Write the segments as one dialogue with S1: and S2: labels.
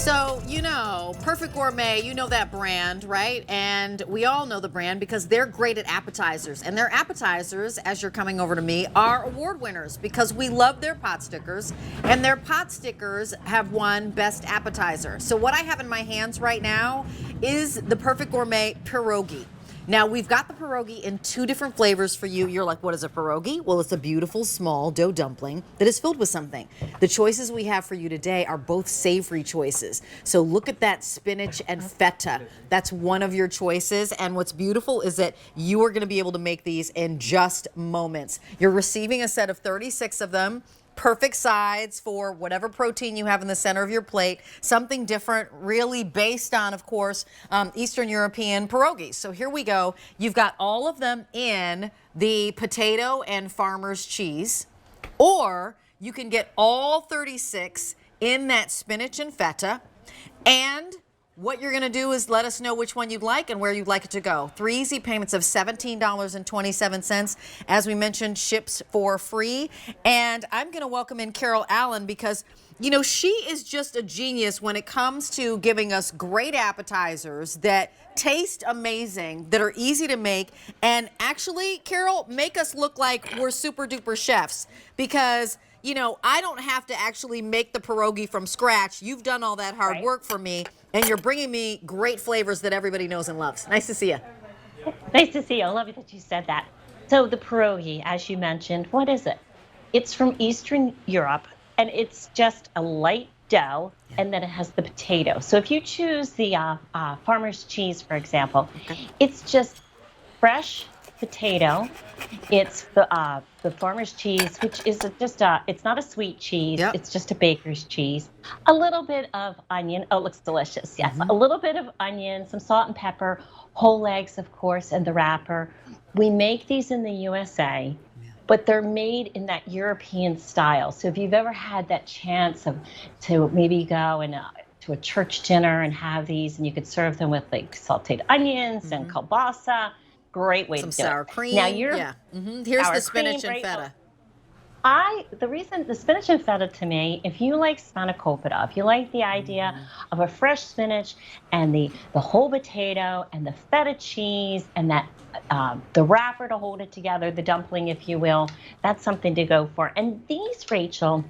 S1: So, you know, Perfect Gourmet, you know that brand, right? And we all know the brand because they're great at appetizers. And their appetizers, as you're coming over to me, are award winners because we love their pot stickers. And their pot stickers have won Best Appetizer. So what I have in my hands right now is the Perfect Gourmet Pierogi. Now, we've got the pierogi in two different flavors for you. You're like, what is a pierogi? Well, it's a beautiful, small dough dumpling that is filled with something. The choices we have for you today are both savory choices. So look at that spinach and feta. That's one of your choices. And what's beautiful is that you are going to be able to make these in just moments. You're receiving a set of 36 of them. Perfect sides for whatever protein you have in the center of your plate. Something different, really based on, of course, Eastern European pierogies. So here we go. You've got all of them in the potato and farmer's cheese, or you can get all 36 in that spinach and feta. And what you're going to do is let us know which one you'd like and where you'd like it to go. 3 easy payments of $17.27. As we mentioned, ships for free. And I'm going to welcome in Carol Allen because, you know, she is just a genius when it comes to giving us great appetizers that taste amazing, that are easy to make, and actually, Carol, make us look like we're super duper chefs because, you know, I don't have to actually make the pierogi from scratch. You've done all that hard work for me, and you're bringing me great flavors that everybody knows and loves. Nice to see you.
S2: Nice to see you. I love it that you said that. So the pierogi, as you mentioned, what is it? It's from Eastern Europe, and it's just a light dough, and then it has the potato. So if you choose the farmer's cheese, for example, it's just fresh potato. It's the farmer's cheese, which is it's not a sweet cheese. Yep. It's just a baker's cheese. A little bit of onion. Oh, it looks delicious. Yes. A little bit of onion, some salt and pepper, whole eggs, of course, and the wrapper. We make these in the USA, but they're made in that European style. So if you've ever had that chance to maybe go and to a church dinner and have these, and you could serve them with like sauteed onions and kielbasa. Great way to do it.
S1: Some sour cream.
S2: Now
S1: Here's the spinach and feta.
S2: The reason the spinach and feta to me, if you like spanakopita, if you like the idea of a fresh spinach and the whole potato and the feta cheese and that the wrapper to hold it together, the dumpling, if you will, that's something to go for. And these, Rachel,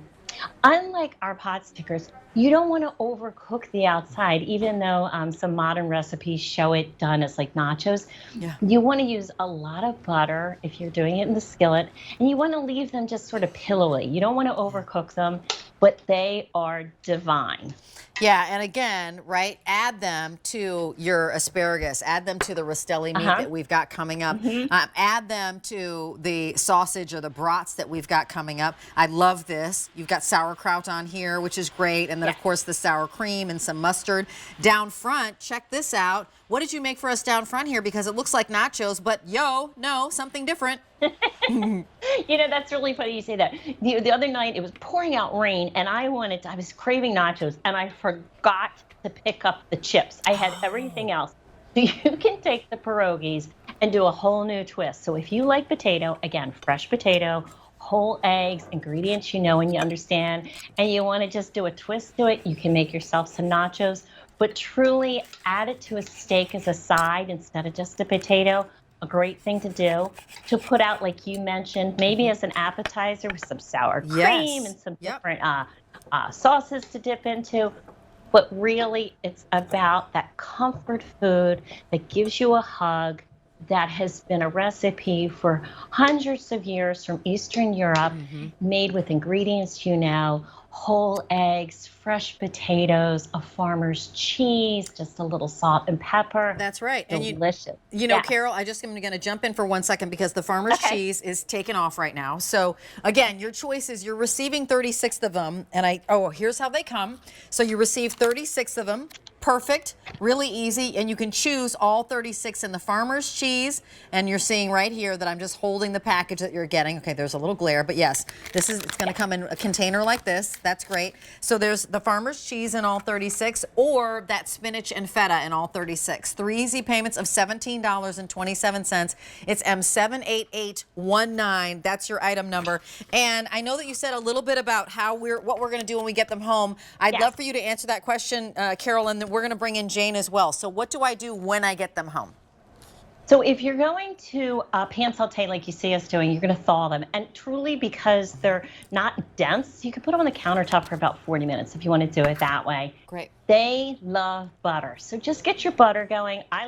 S2: unlike our pot stickers, you don't want to overcook the outside, even though some modern recipes show it done as like nachos. Yeah. You want to use a lot of butter if you're doing it in the skillet, and you want to leave them just sort of pillowy. You don't want to overcook them, but they are divine.
S1: Yeah, and again, right, add them to your asparagus. Add them to the Rastelli meat that we've got coming up. Add them to the sausage or the brats that we've got coming up. I love this. You've got sauerkraut on here, which is great. And then, of course, the sour cream and some mustard. Down front, check this out. What did you make for us down front here? Because it looks like nachos, but no, something different.
S2: You know, that's really funny you say that. The other night, it was pouring out rain, and I was craving nachos, and I forgot to pick up the chips. I had everything else. So you can take the pierogis and do a whole new twist. So if you like potato, again, fresh potato, whole eggs, ingredients you know and you understand, and you want to just do a twist to it, you can make yourself some nachos, but truly add it to a steak as a side instead of just a potato. A great thing to do to put out, like you mentioned, maybe as an appetizer with some sour cream and some different sauces to dip into. But really, it's about that comfort food that gives you a hug, that has been a recipe for hundreds of years from Eastern Europe, made with ingredients you know, whole eggs, fresh potatoes, a farmer's cheese, just a little salt and pepper.
S1: That's right.
S2: Delicious.
S1: And you know, Carol, I just am going to jump in for 1 second because the farmer's cheese is taken off right now. So again, your choice is you're receiving 36 of them, and here's how they come. So you receive 36 of them. perfect, really easy, and you can choose all 36 in the farmer's cheese. And you're seeing right here that I'm just holding the package that you're getting. Okay, there's a little glare, but yes, it's going to come in a container like this. That's great. So there's the farmer's cheese in all 36, or that spinach and feta in all 36. 3 easy payments of $17.27. It's M78819. That's your item number. And I know that you said a little bit about what we're going to do when we get them home. I'd love for you to answer that question, Carol, and then we're going to bring in Jane as well. So what do I do when I get them home?
S2: So if you're going to pan saute like you see us doing, you're going to thaw them. And truly, because they're not dense, you can put them on the countertop for about 40 minutes if you want to do it that way.
S1: Great.
S2: They love butter. So just get your butter going. I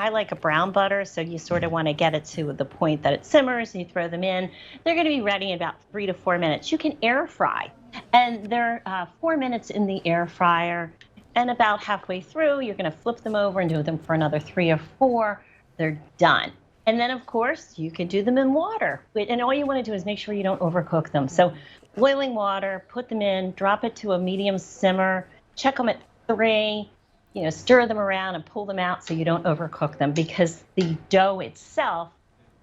S2: like a brown butter, so you sort of want to get it to the point that it simmers and you throw them in. They're going to be ready in about 3 to 4 minutes. You can air fry. And they're 4 minutes in the air fryer. And about halfway through, you're going to flip them over and do them for another 3 or 4. They're done. And then, of course, you can do them in water. And all you want to do is make sure you don't overcook them. So boiling water, put them in, drop it to a medium simmer, check them at 3, stir them around and pull them out so you don't overcook them, because the dough itself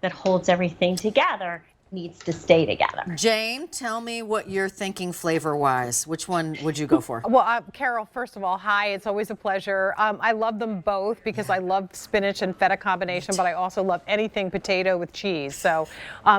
S2: that holds everything together needs to stay together.
S1: Jane, tell me what you're thinking flavor-wise. Which one would you go for?
S3: Well, Carol, first of all, hi. It's always a pleasure. I love them both because I love spinach and feta combination, but I also love anything potato with cheese. So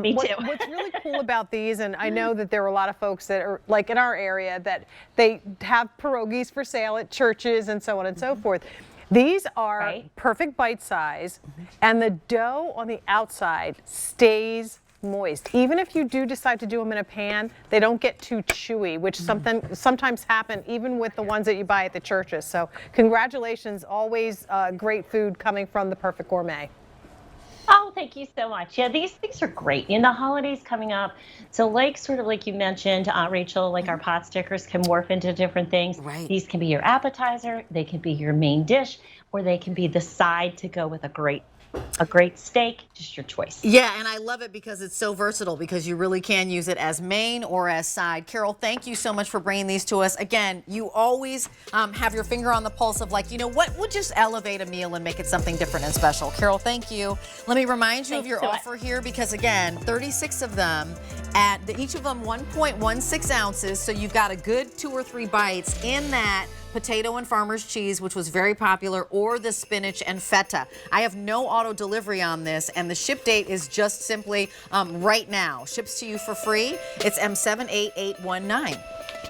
S2: Me too.
S3: What's really cool about these, and I know that there are a lot of folks that are, like in our area, that they have pierogis for sale at churches and so on and so forth. These are perfect bite size, and the dough on the outside stays moist. Even if you do decide to do them in a pan, they don't get too chewy, which sometimes happen even with the ones that you buy at the churches. So congratulations, always great food coming from the Perfect Gourmet.
S2: Oh, thank you so much. Yeah, these things are great. The holidays coming up. So sort of like you mentioned, Rachel, like our pot stickers can morph into different things.
S1: Right.
S2: These can be your appetizer, they can be your main dish, or they can be the side to go with a great steak, just your choice.
S1: Yeah, and I love it because it's so versatile, because you really can use it as main or as side. Carol, thank you so much for bringing these to us. Again, you always have your finger on the pulse of what would just elevate a meal and make it something different and special. Carol, thank you. Let me remind you of your offer here, because again, 36 of them at each of them 1.16 ounces. So you've got a good 2 or 3 bites in that potato and farmer's cheese, which was very popular, or the spinach and feta. I have no auto delivery on this, and the ship date is just simply right now. Ships to you for free. It's M78819.